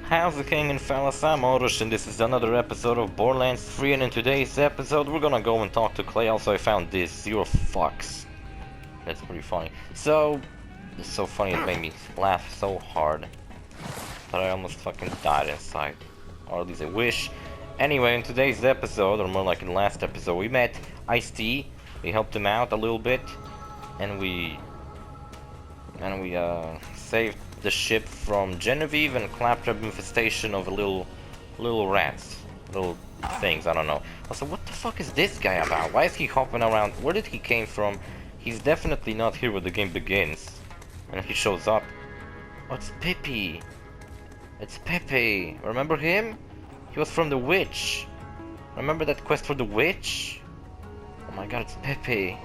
How's the king and fellas? I'm OrosZ and this is another episode of Borderlands 3, and in today's episode we're gonna go and talk to Clay. Also I found this, 0 fucks. That's pretty funny. So, it's so funny it made me laugh so hard that I almost fucking died inside. Or at least I wish. Anyway, in today's episode, or more like in the last episode, we met Ice-T. We helped him out a little bit. And we saved the ship from Genevieve and Claptrap infestation of little rats. Little things, I don't know. Also, what the fuck is this guy about? Why is he hopping around? Where did he came from? He's definitely not here when the game begins. And he shows up. Oh, it's Pippi. It's Pepe. Remember him? He was from the witch. Remember that quest for the witch? Oh my god, it's Pepe.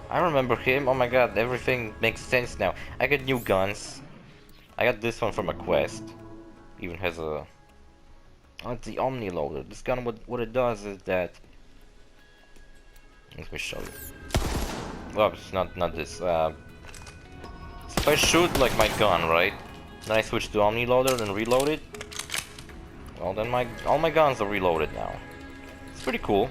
I remember him. Oh my god, everything makes sense now. I got new guns. I got this one from a quest. Even has a... Oh, it's the Omni loader. This gun, what it does is that... Let me show you. Well, it's not this. So if I shoot like my gun, right? Then I switch to Omni loader and reload it. Well, then all my guns are reloaded now. It's pretty cool.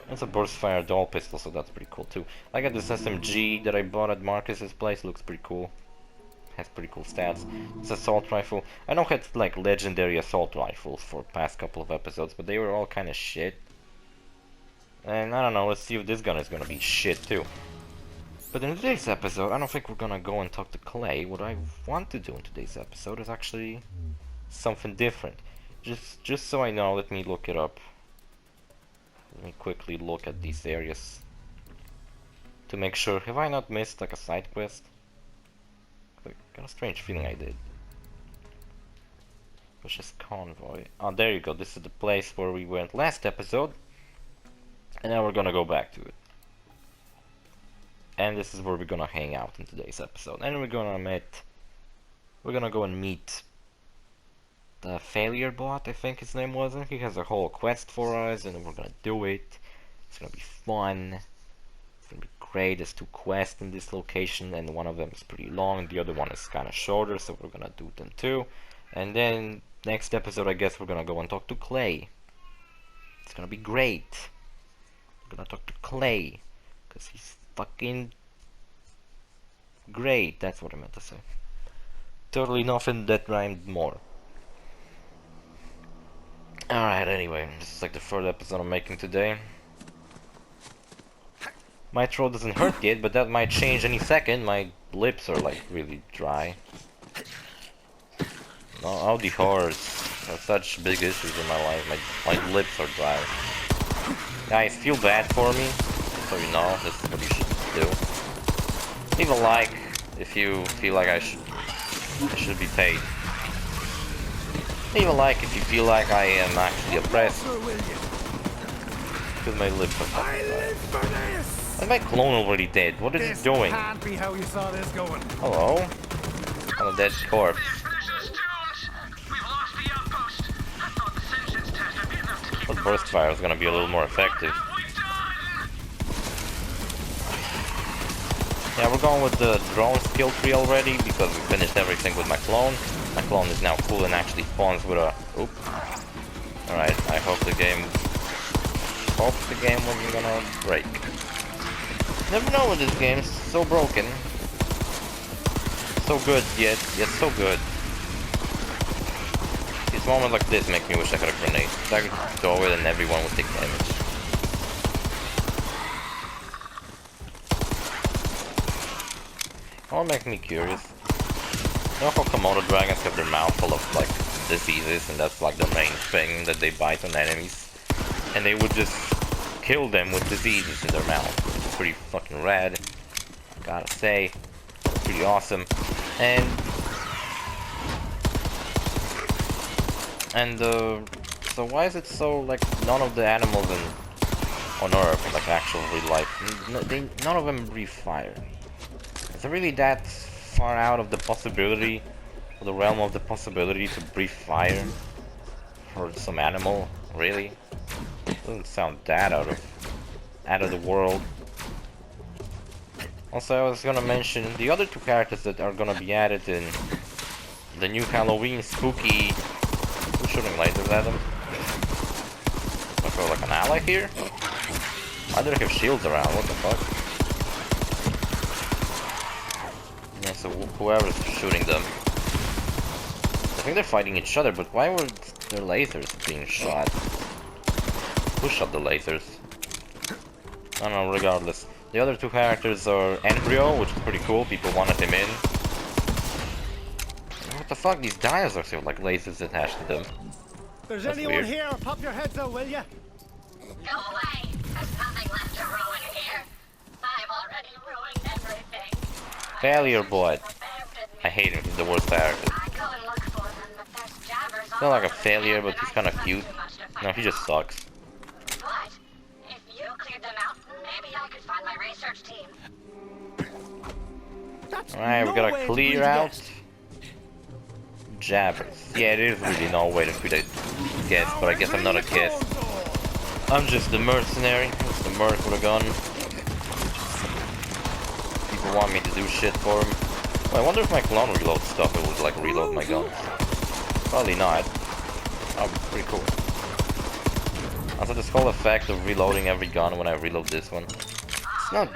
It's a burst fire dual pistol, so that's pretty cool too. I got this SMG that I bought at Marcus's place. Looks pretty cool. Has pretty cool stats. It's assault rifle. I know I had like legendary assault rifles for past couple of episodes, but they were all kind of shit. And I don't know. Let's see if this gun is gonna be shit too. But in today's episode, I don't think we're gonna go and talk to Clay. What I want to do in today's episode is actually something different. Just so I know, let me look it up. Let me quickly look at these areas to make sure. Have I not missed like a side quest? I got a strange feeling I did. Which is convoy. Oh, there you go. This is the place where we went last episode. And now we're gonna go back to it. And this is where we're gonna hang out in today's episode. And we're gonna go and meet the failure bot, I think his name was. He has a whole quest for us, and we're gonna do it. It's gonna be fun. It's gonna be great. There's 2 quests in this location, and one of them is pretty long, the other one is kind of shorter, so we're gonna do them too. And then next episode, I guess we're gonna go and talk to Clay. It's gonna be great. We're gonna talk to Clay, because he's fucking great. That's what I meant to say. Totally nothing that rhymed more. Alright, anyway, this is like the 3rd episode I'm making today. My throat doesn't hurt yet, but that might change any second. My lips are like really dry. No, all the horrors are such big issues in my life. My lips are dry. Guys, feel bad for me, so you know this is what you should do. Leave a like if you feel like I should be paid. Leave a like if you feel like I am actually oppressed. Because my lips are fucking dry. And my clone already dead. What is he doing? Can't be how you saw this going. Hello? On a dead corpse. But burst fire is gonna be a little more effective. Yeah, we're going with the drone skill tree already because we finished everything with my clone. My clone is now cool and actually spawns with a... Oop. Alright, I hope the game wasn't gonna break. Never know with this game, it's so broken. So good, yet so good. These moments like this make me wish I had a grenade. So I could throw it and everyone would take damage. That'll make me curious. You know how Komodo dragons have their mouth full of like diseases, and that's like the main thing that they bite on enemies, and they would just kill them with diseases in their mouth. It's pretty fucking rad, I gotta say. It's pretty awesome. And so why is it so like none of the animals on Earth, like actual real life, none of them breathe fire? Is it really that far out of the possibility, or the realm of the possibility to breathe fire for some animal? Really? Doesn't sound that out of the world. Also, I was gonna mention the other 2 characters that are gonna be added in The new Halloween spooky... Who's shooting lasers at them? Look for like an ally here? Why do they have shields around? What the fuck? Yeah, so whoever's shooting them. I think they're fighting each other, but why were their lasers being shot? Who shot the lasers? I don't know, regardless. The other two characters are Embryo, which is pretty cool, people wanted him in. What the fuck, these dinosaurs have like lasers attached to them. There's That's anyone weird. here, pop your heads out, will ya? Go away! There's nothing left to ruin here. I've already ruined everything. Failure boy. I hate him, he's the worst character. I go and look for them, but there's jabbers He's not like a failure, but he's kinda cute. No, he just sucks. What? If you cleared them out, maybe I could find my research team. That's Alright, we no gotta way to clear breed a out guest. jabbers. Yeah, there is really no way to create a guest, but I guess I'm not a guest. I'm just a mercenary, just a merc with a gun. People want me to do shit for them. Well, I wonder if my clone reload stuff, it would like reload my guns. Probably not. Oh, pretty cool. Also, this whole effect of reloading every gun when I reload this one. It's not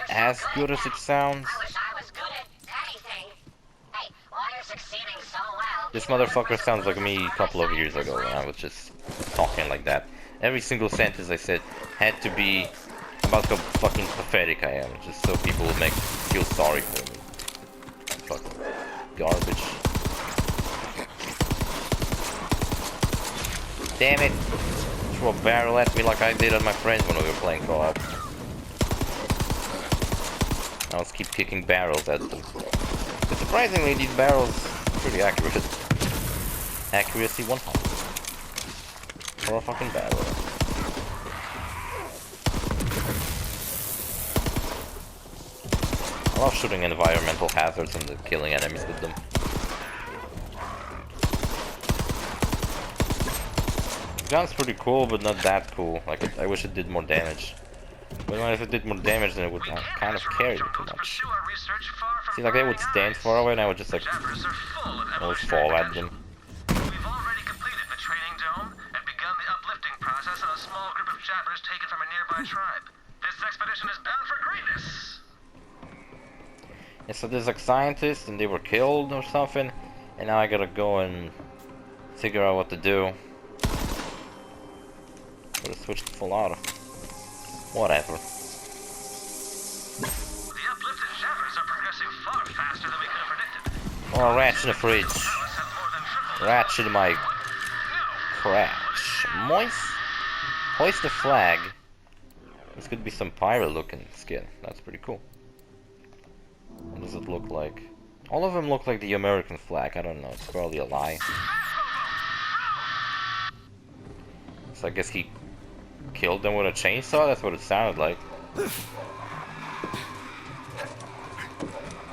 as good as it sounds. I wish I was good at anything. Hey, while you're succeeding so well... This motherfucker sounds like me a couple of years ago when I was just talking like that. Every single sentence I said had to be about how fucking pathetic I am, just so people would feel sorry for me. Fucking garbage. Damn it! Throw a barrel at me like I did on my friends when we were playing co-op. Now let's keep kicking barrels at them. But surprisingly, these barrels are pretty accurate. Accuracy 100. For a fucking barrel. I love shooting environmental hazards and killing enemies with them. The gun's pretty cool, but not that cool. Like, I wish it did more damage. But if it did more damage, then it would kind of carry me too much. See, like, they would stand far away and I would just, like, always fall at them. We've already completed the training dome and begun the uplifting process on a small group of jabbers taken from a nearby tribe. This expedition is bound for greatness. Yeah, so there's like scientists and they were killed or something, and now I gotta go and figure out what to do. Gotta switch to full auto. Whatever. The uplifted jabbers are progressing far faster than we could have predicted. Oh, rats in the fridge. Alice have more than tripled. Rats in my No. crotch. Hoist the flag. This could be some pirate looking skin. That's pretty cool. What does it look like? All of them look like the American flag. I don't know. It's probably a lie. So I guess he killed them with a chainsaw? That's what it sounded like.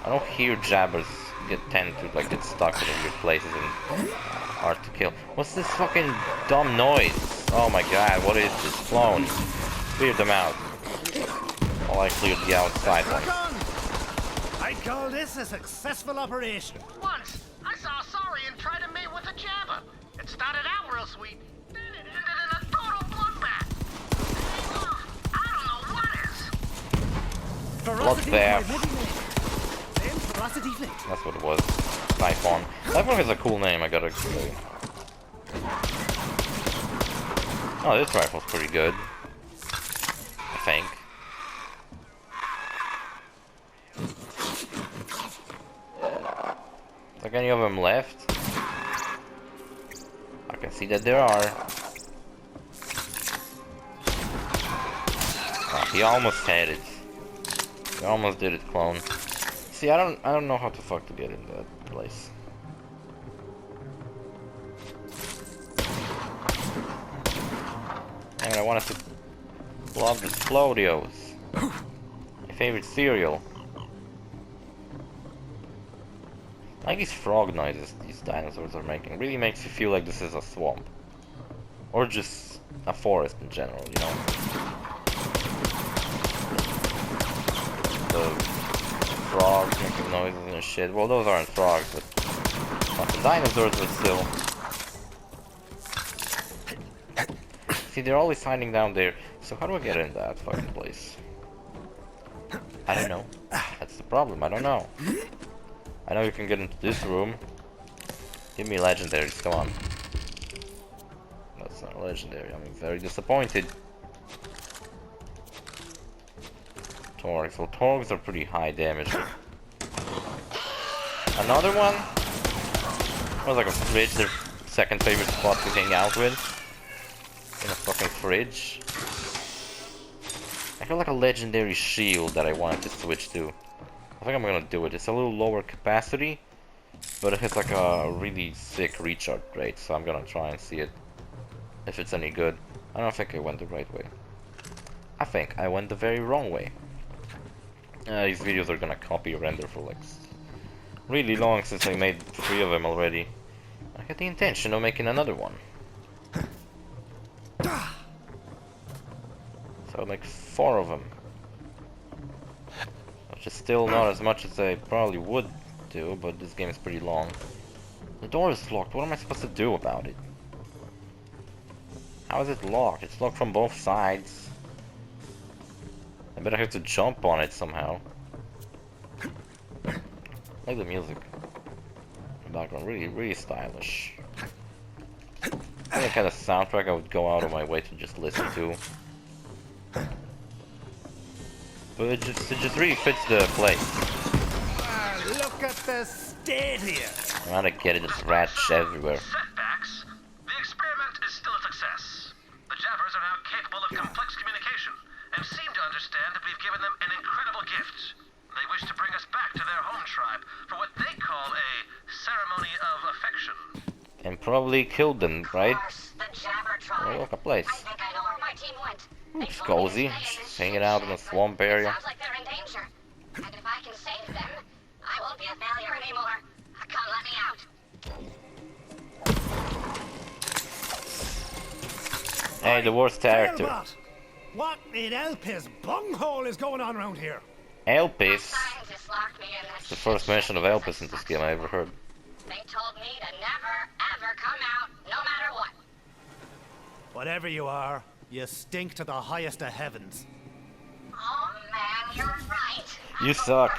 I don't hear jabbers tend to like get stuck in weird places and hard to kill. What's this fucking dumb noise? Oh my god, what is this? Clone. Cleared them out. Oh, I cleared the outside ones. I call this a successful operation. Once, I saw a saurian try to mate with a jabber. It started out real sweet, then it ended in a total bloodbath. I don't know what is. Ferocity Bloodbath. is my middle name. Then Ferocity Flint. That's what it was. Typhon. Typhon has a cool name, I gotta say. Oh, this rifle's pretty good. I think. Like any of them left? I can see that there are. Oh, he almost had it. He almost did it, clone. See, I don't know how the fuck to get in that place. And I wanted to blow up the Explodios. My favorite cereal. I like these frog noises these dinosaurs are making. Really makes you feel like this is a swamp. Or just a forest in general, you know? The frogs making noises and shit. Well, those aren't frogs, but Fucking dinosaurs, but still. See, they're always hiding down there. So how do I get in that fucking place? I don't know. That's the problem, I don't know. I know you can get into this room. Give me legendaries, come on. That's not legendary, I'm very disappointed. Torgs, well Torgs are pretty high damage. Another one? Was like a fridge, their second favorite spot to hang out with. In a fucking fridge. I feel like a legendary shield that I wanted to switch to. I think I'm gonna do it. It's a little lower capacity, but it has like a really sick recharge rate, so I'm gonna try and see it. If it's any good. I don't think I went the right way. I think I went the very wrong way. These videos are gonna copy render for like really long since I made 3 of them already. I had the intention of making another one. So like 4 of them. Which is still not as much as I probably would do, but this game is pretty long. The door is locked, what am I supposed to do about it? How is it locked? It's locked from both sides. I bet I have to jump on it somehow. I like the music. The background, really stylish. That's the kind of soundtrack I would go out of my way to just listen to. But it just really fits the place. Look at the state here. I gotta get it, it's rats everywhere. Setbacks. The experiment is still a success. The Jabbers are now capable of complex communication and seem to understand that we've given them an incredible gift. They wish to bring us back to their home tribe for what they call a ceremony of affection. And probably killed them, right? The Jabber tribe. Oh, look, a place. I think I know where my team went. It's cozy, just hanging out in a swamp area. Sounds like they're in danger. And if I can save them, I won't be a failure anymore. Come let me out. Hey, the worst character. Hellbot! What in Elpis bunghole is going on around here? Elpis? Scientists locked me in that The first mention of Elpis in this game I ever heard. They told me to never, ever come out, no matter what. Whatever you are, you stink to the highest of heavens. Oh man, you're right. You suck.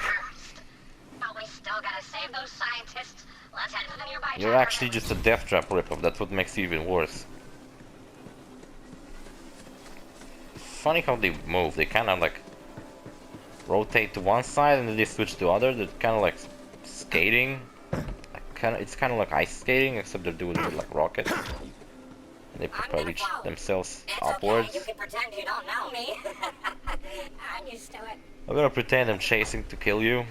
But we still gotta save those scientists. Let's head to the nearby You're Jabber. actually just a Deathtrap ripoff, that's what makes you even worse. Funny how they move, they kinda like rotate to one side and then they switch to other. They're kinda like skating. It's kinda like ice skating, except they're doing it with like rockets. And they propel themselves upwards. Okay, you can pretend you don't know me. I'm used to it. I'm gonna pretend I'm chasing to kill you.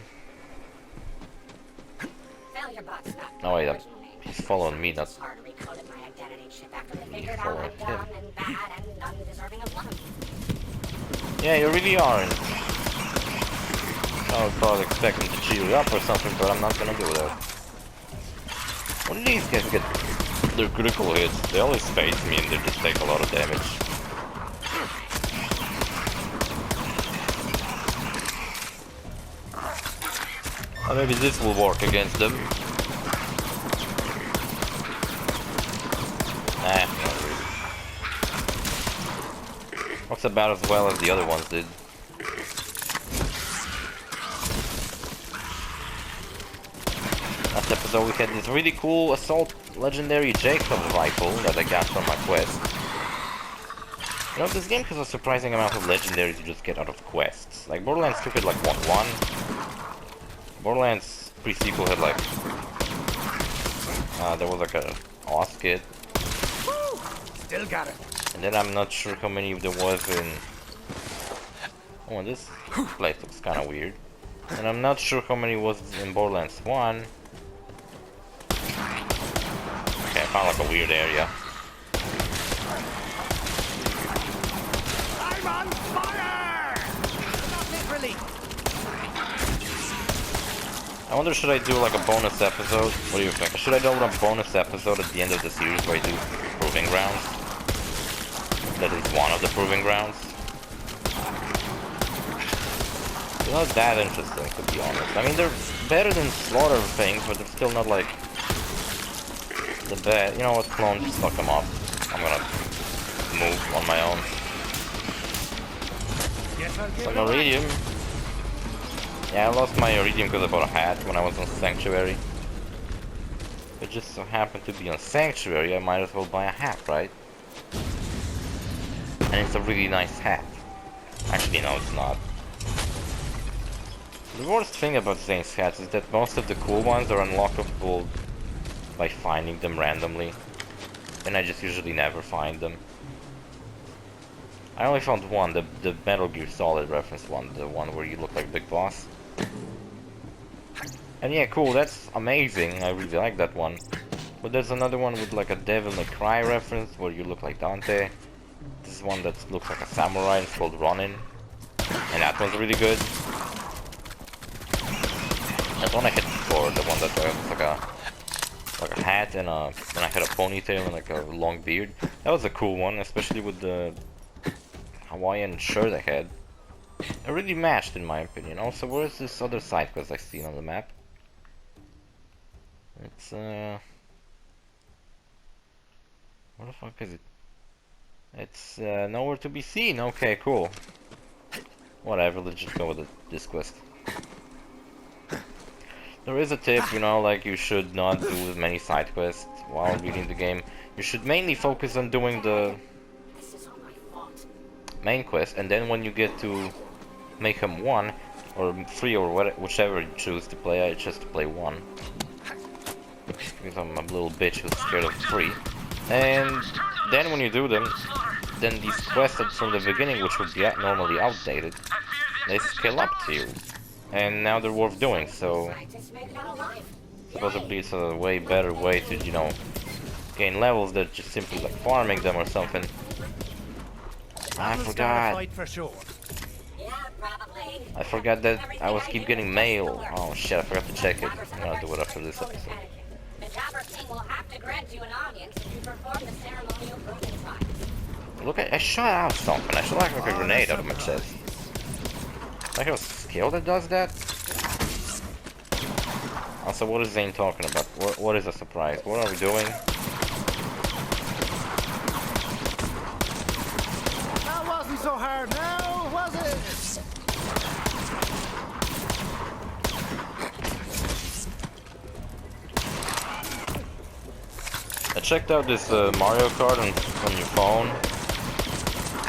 Failure bot's not Oh wait, original name. he's following me, that's... Hard recoded my identity chip after they You figured out follow I'm him. dumb and bad and undeserving of love. Yeah, you really aren't. I was probably expecting to cheer you up or something, but I'm not gonna do that. When these guys get their critical hits, they always face me and they just take a lot of damage. Maybe this will work against them. Nah, not really. Works about as well as the other ones did. Last episode we had this really cool assault legendary Jacob rifle that I got from my quest. You know, this game has a surprising amount of legendaries you just get out of quests. Like Borderlands 2 had like one. Borderlands pre-sequel had like... there was like a OrosZ kit. Woo! Still got it. And then I'm not sure how many there was in... Oh, this place looks kind of weird. And I'm not sure how many was in Borderlands 1. Okay, I found like a weird area. I'm on fire! Not literally. I wonder, should I do like a bonus episode? What do you think? Should I do a bonus episode at the end of the series where I do Proving Grounds? That is one of the Proving Grounds. They're not that interesting, to be honest. I mean, they're better than Slaughter things, but they're still not like The bed. You know what, clone? Just fuck them up. I'm gonna move on my own. Guess I'll give Some it away. iridium. Yeah, I lost my iridium because I bought a hat when I was on Sanctuary. It just so happened to be on Sanctuary, I might as well buy a hat, right? And it's a really nice hat. Actually, no, it's not. The worst thing about Zane's hats is that most of the cool ones are unlockable by finding them randomly. And I just usually never find them. I only found one, the Metal Gear Solid reference one, the one where you look like Big Boss. And yeah, cool, that's amazing, I really like that one. But there's another one with like a Devil May Cry reference where you look like Dante. This is one that looks like a samurai, it's called Ronin. And that one's really good. That one I had before, the one that was like a hat and I had a ponytail and like a long beard. That was a cool one, especially with the Hawaiian shirt I had. It really matched in my opinion. Also, where's this other side quest I seen on the map? It's where the fuck is it? It's nowhere to be seen. Okay, cool. Whatever, let's just go with this quest. There is a tip, you know, like you should not do as many side quests while reading the game. You should mainly focus on doing the main quest, and then when you get to Mayhem 1 or 3 or whichever you choose to play, I chose to play 1. Because I'm a little bitch who's scared of 3. And then when you do them, then these quests from the beginning, which would be normally outdated, they scale up to you. And now they're worth doing, so supposedly it's a way better way to, you know, gain levels than just simply like farming them or something. I forgot. Fight for sure. Probably. I forgot that I was keep getting mail. Oh shit, I forgot to check it. I'm gonna do it after this episode. The Dapper King will have to grant you an audience if you perform the ceremonial broken trial. Look, I shot out something. I shot like a grenade out of my chest. I have a skill that does that? Also, what is Zane talking about? What is a surprise? What are we doing? That wasn't so hard now, was it? I checked out this Mario Kart on your phone.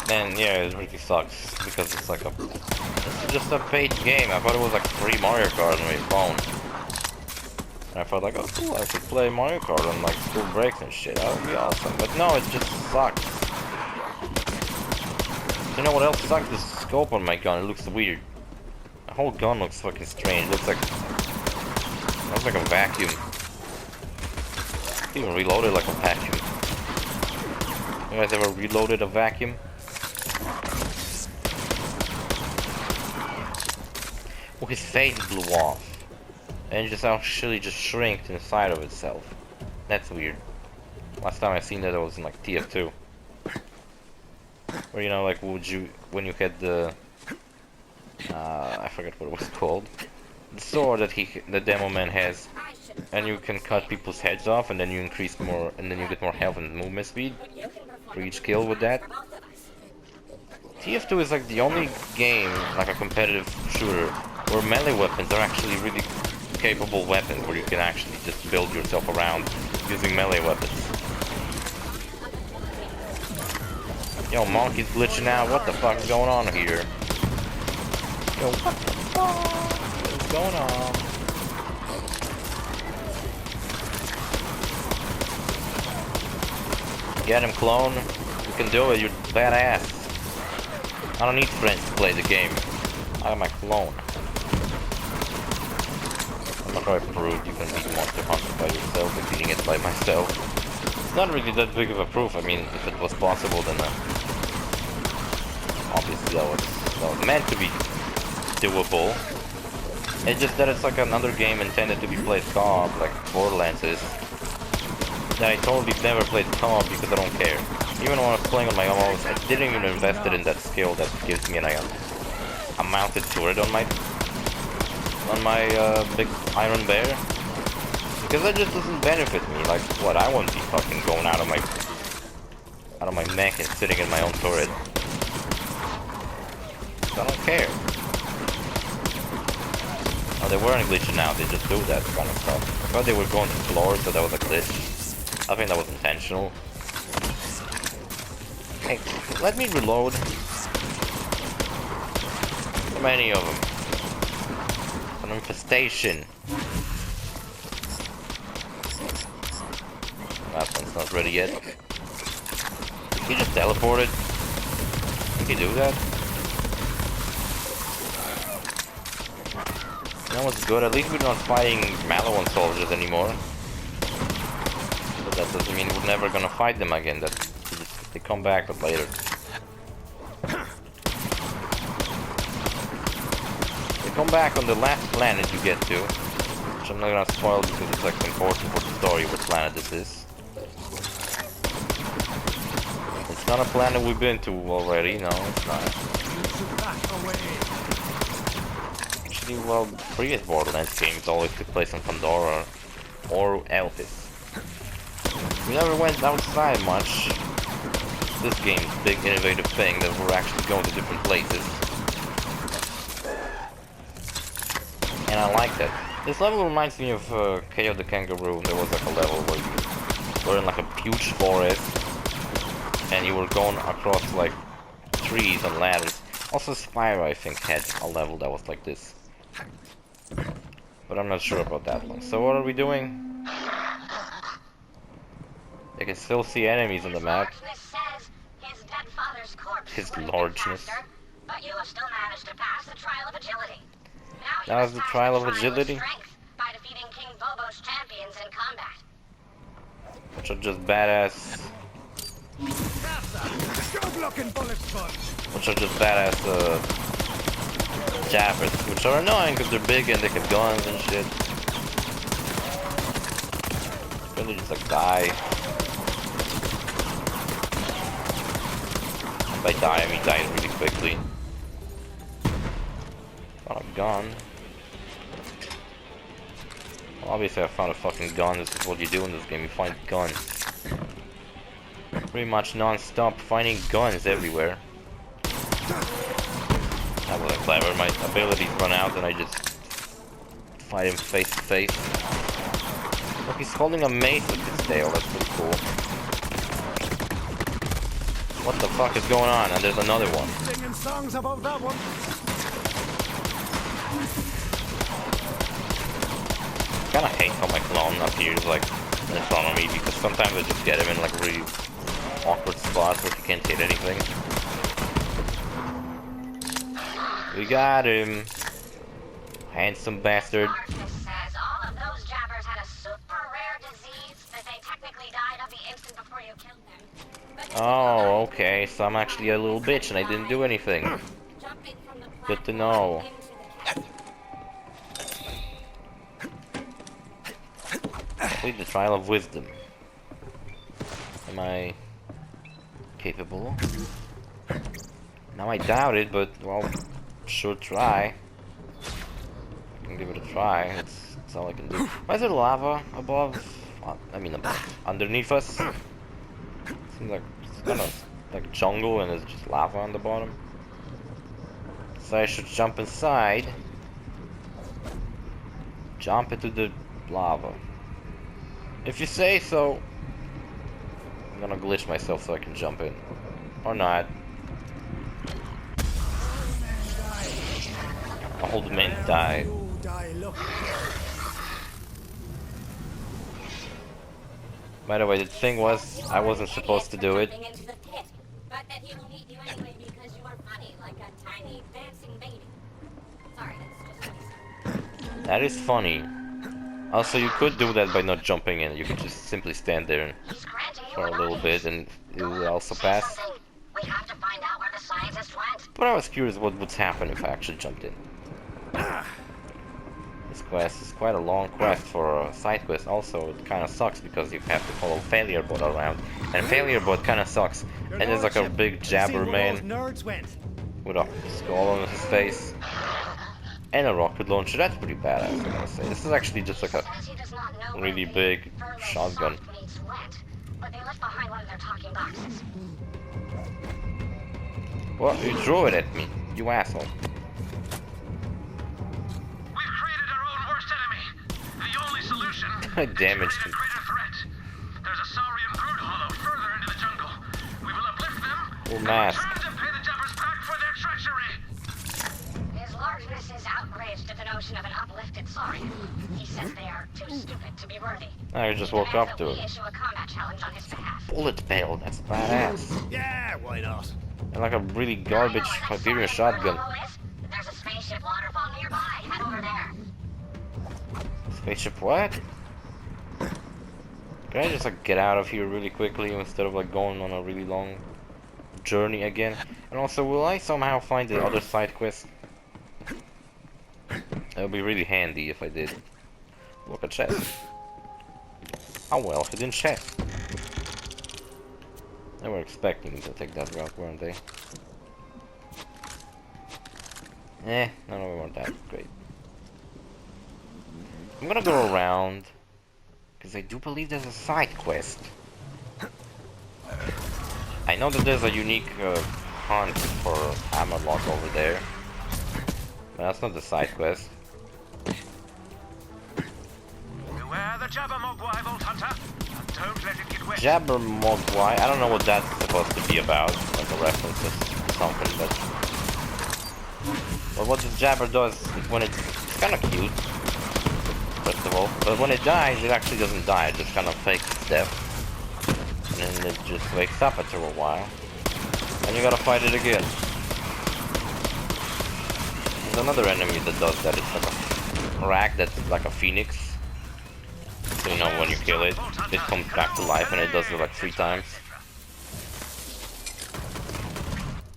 And yeah, it really sucks because it's like it's just a paid game. I thought it was like free Mario Kart on my phone. And I thought like, oh cool, I could play Mario Kart on like school breaks and shit. That would be awesome. But no, it just sucks. You know what else sucks? The scope on my gun. It looks weird. The whole gun looks fucking strange. It looks like a vacuum. Even reloaded like a vacuum. You guys ever reloaded a vacuum? Oh, his face blew off. And it just actually just shrinked inside of itself. That's weird. Last time I seen that, it was in like TF2. Where, you know, like, when you had the... I forget what it was called. The sword that the demo man has. And you can cut people's heads off, and then you increase more, and then you get more health and movement speed for each kill with that. TF2 is like the only game, like a competitive shooter, where melee weapons are actually really capable weapons, where you can actually just build yourself around using melee weapons. Yo, monkey's glitching out. What the fuck is going on here? Yo, what the fuck is going on? Get him, clone. You can do it. You're badass. I don't need friends to play the game. I got my clone. I'm not going to prove you can beat Monster Hunter by yourself, defeating it by myself. It's not really that big of a proof. I mean, if it was possible, then obviously that was meant to be doable. It's just that it's like another game intended to be played co-op, like Borderlands is. That I totally never played co-op because I don't care. Even when I was playing on my own, I didn't even invest in that skill that gives me a mounted turret on my big iron bear. Because that just doesn't benefit me. Like, what? I won't be fucking going out of my mech and sitting in my own turret. I don't care. Oh, they weren't glitching out. They just do that kind of stuff. I thought they were going to floors, so that was a glitch. I think that was intentional. Hey, let me reload. So many of them. An infestation. That one's not ready yet. He just teleported. Can he do that? That was good. At least we're not fighting Maliwan soldiers anymore. But that doesn't mean we're never gonna fight them again. They come back, but later. They come back on the last planet you get to, which I'm not gonna spoil because it's like important for the story what planet this is. It's not a planet we've been to already. No, it's not. Actually, well, previous Borderlands games always took place on Pandora or Elpis. We never went outside much. This game's big innovative thing that we're actually going to different places. And I like that. This level reminds me of Chaos the Kangaroo. There was like a level where you were in like a huge forest and you were going across like trees and ladders. Also Spyro, I think, had a level that was like this. But I'm not sure about that one. So what are we doing? I can still see enemies on the map. His largeness. But you have still managed to pass the trial of agility. That was the trial of agility? By defeating King Bobo's champions in combat. Which are just badass. Which are just badass jabbers, which are annoying because they're big and they have guns and shit. Really just like die. If I die, I mean die really quickly. Found a gun. Well, obviously I found a fucking gun. This is what you do in this game, you find guns. Pretty much non-stop finding guns everywhere. That wasn't clever. My abilities run out and I just fight him face to face. Look, he's holding a mace with his tail. That's pretty cool. What the fuck is going on? And there's another one. Singing songs about that one. I kinda hate how my clone appears like in front of me because sometimes I just get him in like really awkward spots where he can't hit anything. We got him. Handsome bastard. Says all of those jabbers had a super rare disease that they technically died of the instant before you killed them. Oh, okay, so I'm actually a little bitch and I didn't do anything. Good to know. Complete the trial of wisdom. Am I capable? Now I doubt it, but well, should try. I can give it a try. That's all I can do. Why is there lava above? I mean above. Underneath us? Seems like it's kind of like jungle and there's just lava on the bottom. So I should jump inside. Jump into the lava. If you say so. I'm gonna glitch myself so I can jump in. Or not. Old men died. By the way, the thing was, I wasn't supposed to do it. That is funny. Also, you could do that by not jumping in. You could just simply stand there for a little bit and it will also pass. But I was curious what would happen if I actually jumped in. This quest is quite a long quest for a side quest. Also, it kind of sucks because you have to follow Failure Bot around. And Failure Bot kind of sucks. And there's like a big jabber man with a skull on his face. and a rocket launcher. That's pretty badass, I gotta say. This is actually just like a Says he does not know really where big the furlough shotgun. sock meets wet, but they left behind one of their talking boxes. What? You threw it at me, you asshole. We've created our own worst enemy. The only solution I is to damaged create him. a greater threat. There's a saurian brood hollow further into the jungle. We will uplift them Oh, and mask. return to pay the Jabbers back for their treachery. His largeness is outraged at the notion of an uplifted saurian. He says they are too stupid to be worthy. I just He woke demands up that to we it. issue a combat challenge on his behalf. Bullet bill, that's badass. Yeah, why not? And like a really garbage I know where that Hyperion saurian shotgun. brood hollow is. There's a spaceship waterfall nearby. Head over there. Spaceship what? Can I just like get out of here really quickly instead of like going on a really long journey again? And also, will I somehow find the other side quest? That would be really handy if I did. Look, a chest. Oh well, hidden chest. They were expecting me to take that route, weren't they? None of them weren't that great. I'm gonna go around, because I do believe there's a side quest. I know that there's a unique hunt for Hammerlock over there. But that's not the side quest. Beware the Jabbermogwai, Vault Hunter. And don't let it get wet. Jabbermogwai, I don't know what that's supposed to be about, like a reference to something, but... Well, what the Jabber does is when it's kind of cute, first of all, but when it dies, it actually doesn't die, it just kind of fakes its death. And then it just wakes up after a while, and you gotta fight it again. There's another enemy that does that, it's like a rat that's like a phoenix. So you know when you kill it, it comes back to life and it does it like 3 times.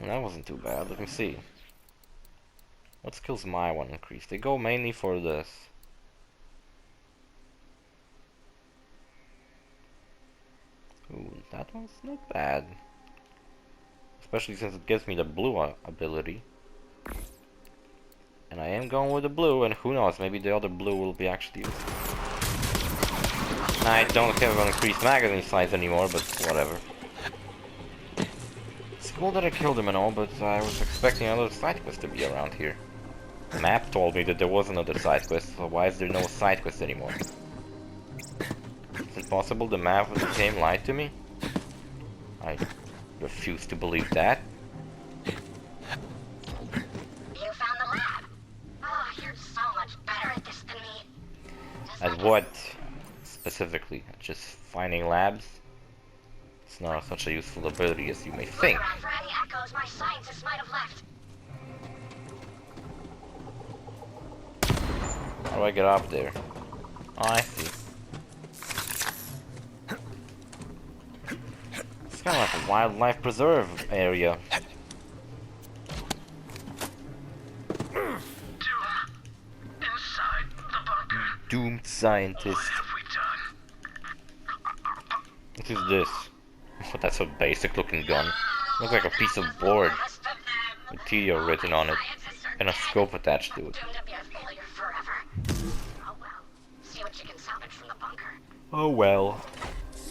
And that wasn't too bad, let me see. What skills my one increase? They go mainly for this. Ooh, that one's not bad. Especially since it gives me the blue ability. And I am going with the blue, and who knows, maybe the other blue will be actually useful. I don't have an increased magazine size anymore, but whatever. It's cool that I killed him and all, but I was expecting another side quest to be around here. The map told me that there was another side quest, so why is there no side quest anymore? Is it possible the map of the game lied to me? I refuse to believe that. You found the lab. Oh, you're so much better at this than me. Just At like what specifically? Just finding labs? It's not such a useful ability as you may think. Look around for any echoes my scientists might have left. How do I get up there? Oh, I see. It's kind of like a wildlife preserve area. Inside the bunker. Doomed scientist. What have we done? What is this? Oh, that's a basic looking gun. Looks like a piece of board with TO written on it and a scope attached to it. Doomed to be a failure forever. Oh well. See what you can salvage from the bunker. Oh well.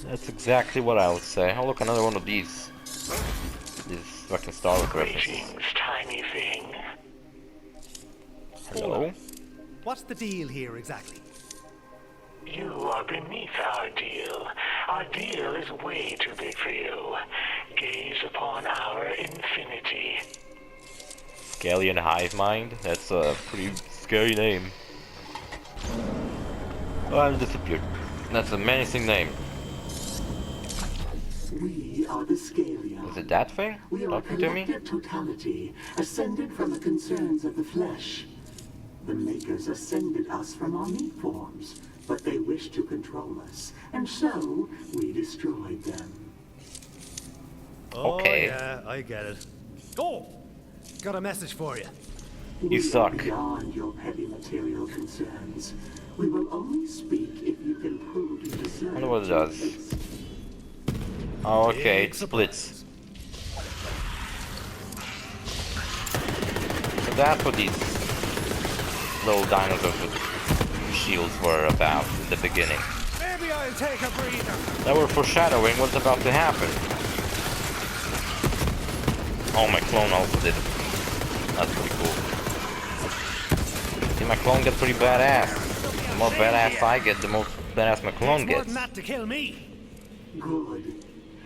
That's exactly what I would say. Oh look, another one of these. These fucking Star Wars references. Greetings, tiny thing. Hello? What's the deal here exactly? You are beneath our deal. Our deal is way too big for you. Gaze upon our infinity. Scallion Hive Mind? That's a pretty scary name. Oh, I disappeared. That's a menacing name. We are the Scalia. Is it that thing? We are a Talking to me? collective totality, ascended from the concerns of the flesh. The Makers ascended us from our meat forms, but they wish to control us, and so we destroyed them. Okay. Oh, yeah, I get it. Oh! Got a message for you. You We suck. are beyond your petty material concerns. We will only speak if you can prove you deserve. I wonder what it does. justice. Oh, okay, Big it splits. So that's what these little dinosaurs with shields were about in the beginning. Maybe I'll take a breather. They were foreshadowing what's about to happen. Oh, my clone also did it. That's pretty cool. See, my clone gets pretty badass. The more badass I get, the more badass my clone More gets. than that to kill me. Good.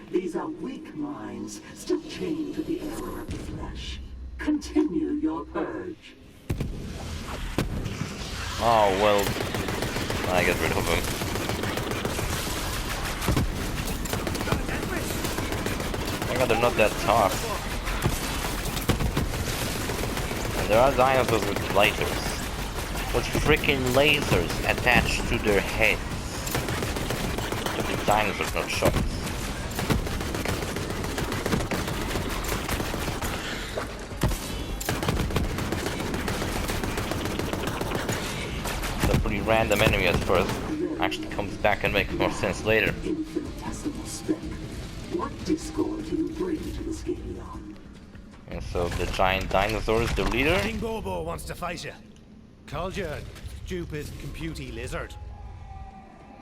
These are weak minds, still chained to the error of the flesh. Continue your purge. Oh, well, I get rid of him. Oh my god, they're not that tough. And there are dinosaurs with lasers. With freaking lasers attached to their heads. To the dinosaurs, not shots. It's a pretty random enemy at first. Actually comes back and makes more sense later. Infinitesimal speck. What discord do you bring to the Scalion? And so the giant dinosaur is the leader. King Bobo wants to fight you. Called you a stupid computey lizard.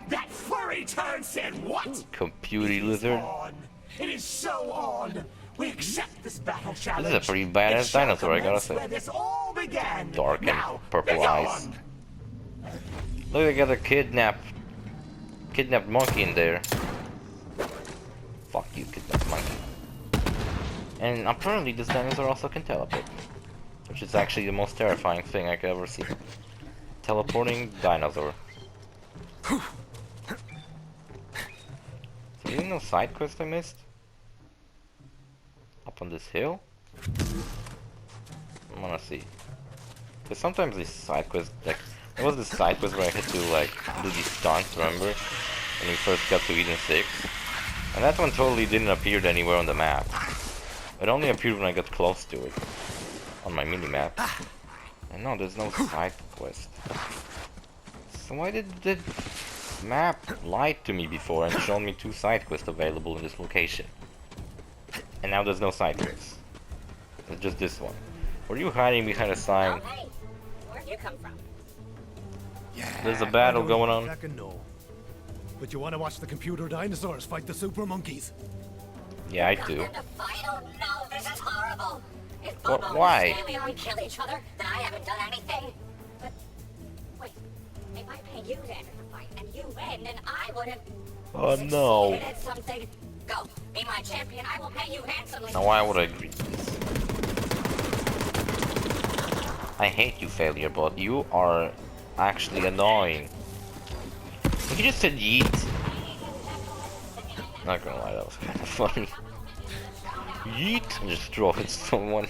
That furry turd said what? Computey lizard. On. It is so on. We accept this battle challenge. This is a pretty badass It shall dinosaur, I gotta commence say. Where this all began. Dark and Now, purple begone. eyes. Look, they got a kidnapped monkey in there. Fuck you, kidnapped monkey. And apparently this dinosaur also can teleport. Which is actually the most terrifying thing I could ever see. Teleporting dinosaur. So there's no side quest I missed? Up on this hill? I wanna see. Because sometimes these side quests, like, there was this side quest where I had to, like, do these stunts, remember? When we first got to Eden 6. And that one totally didn't appear anywhere on the map. It only appeared when I got close to it. On my mini-map. And no, there's no side quest. So why did the map lie to me before and show me 2 side quests available in this location? And now there's no side quests. It's just this one. Were you hiding behind a sign? Oh, hey, where'd you come from? Yeah. There's a battle I don't going on. fucking know. But you want to watch the computer dinosaurs fight the super monkeys? Yeah, I do. Nothing to fight? Oh no, this is horrible. If What- Bobo why? and Scalion kill each other, then I haven't done anything. But wait, if I pay you to enter the fight and you win, then I would have Oh no. succeeded at something. Go, be my champion. I will pay you handsomely. Now why would I agree to this? I hate you, failure bot. You are actually annoying. You just said yeet. Not gonna lie, that was kind of funny. Yeet! And just throw it at someone.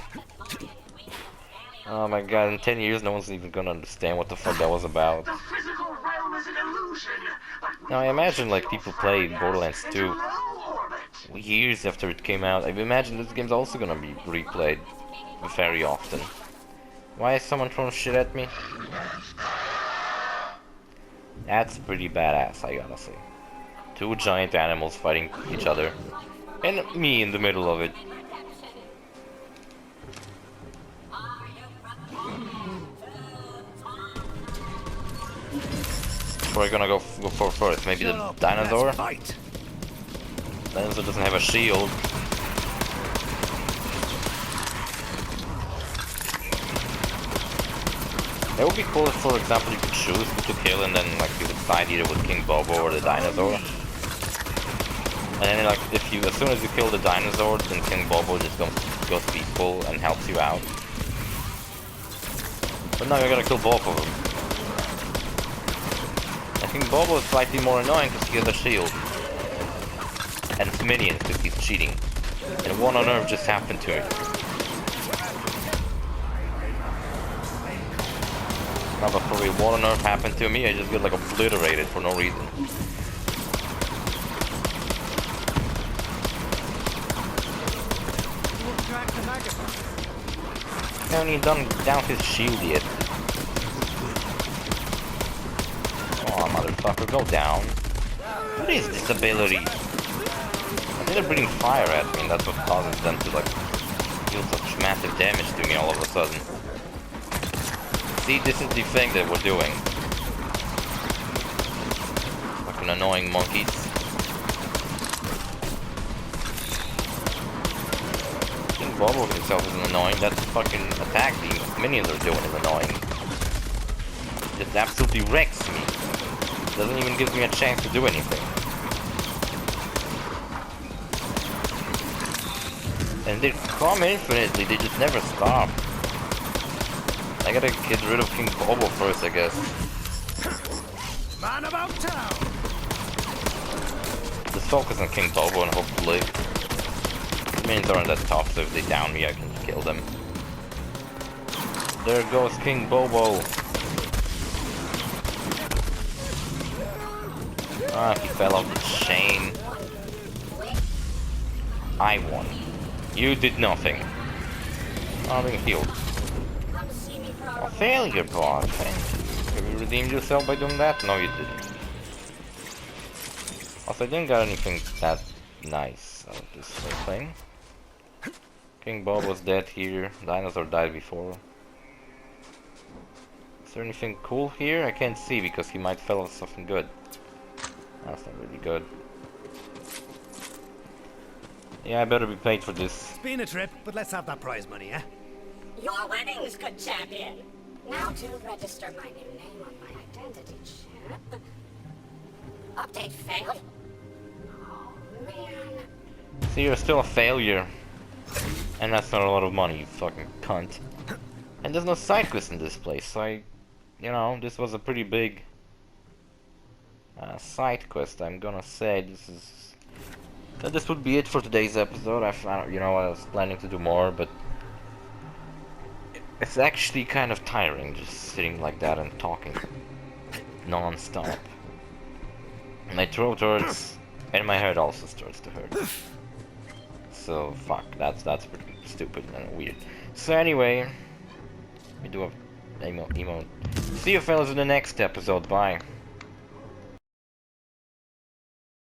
Oh my god, in 10 years no one's even gonna understand what the fuck that was about. The physical realm is an illusion. Now I imagine like people play Borderlands 2 years after it came out. I imagine this game's also gonna be replayed very often. Why is someone throwing shit at me? That's pretty badass, I gotta say. 2 giant animals fighting each other. And me in the middle of it. We're gonna go for first. Maybe Shut the up, dinosaur? let's fight. Dinosaur doesn't have a shield. It would be cool if, for example, you could choose who to kill and then like you would side either with King Bobo or the dinosaur. And then like if you, as soon as you kill the dinosaur, then King Bobo just goes peaceful and helps you out. But now you're gonna kill both of them. I think Bobo is slightly more annoying because he has a shield. And it's minions because he's cheating. And one on Earth just happened to him. Now before one on Earth happened to me, I just get like obliterated for no reason. I haven't even done down his shield yet. Oh, motherfucker, go down. What is this ability? I think they're breathing fire at me, and that's what causes them to, like, deal such massive damage to me all of a sudden. See, this is the thing that we're doing. Fucking annoying monkeys. King Bobo himself isn't annoying. That fucking attack the minions are doing is annoying. Just absolutely wrecks me. Doesn't even give me a chance to do anything. And they come infinitely, they just never stop. I gotta get rid of King Bobo first, I guess. Man about town. Just focus on King Bobo and hopefully the minions aren't that tough, so if they down me I can kill them. There goes King Bobo. Ah, he fell off the chain. I won. You did nothing. I'm being healed. A failure, boss. Have you redeemed yourself by doing that? No, you didn't. Also, I didn't get anything that nice out of this whole thing. King Bob was dead here. Dinosaur died before. Is there anything cool here? I can't see because he might fell off something good. That's not really good. Yeah, I better be paid for this. It's been a trip, but let's have that prize money, eh? Your winnings, good champion. Now to register my new name on my identity chip. Update failed. Oh man. See, you're still a failure. And that's not a lot of money, you fucking cunt. And there's no side quest in this place, so you know, this was a pretty big side quest, I'm gonna say. This would be it for today's episode. You know, I was planning to do more, but it's actually kind of tiring just sitting like that and talking non-stop. My throat hurts, and my head also starts to hurt. So fuck, that's pretty stupid and weird. So anyway, we do have emote. See you fellas in the next episode. Bye.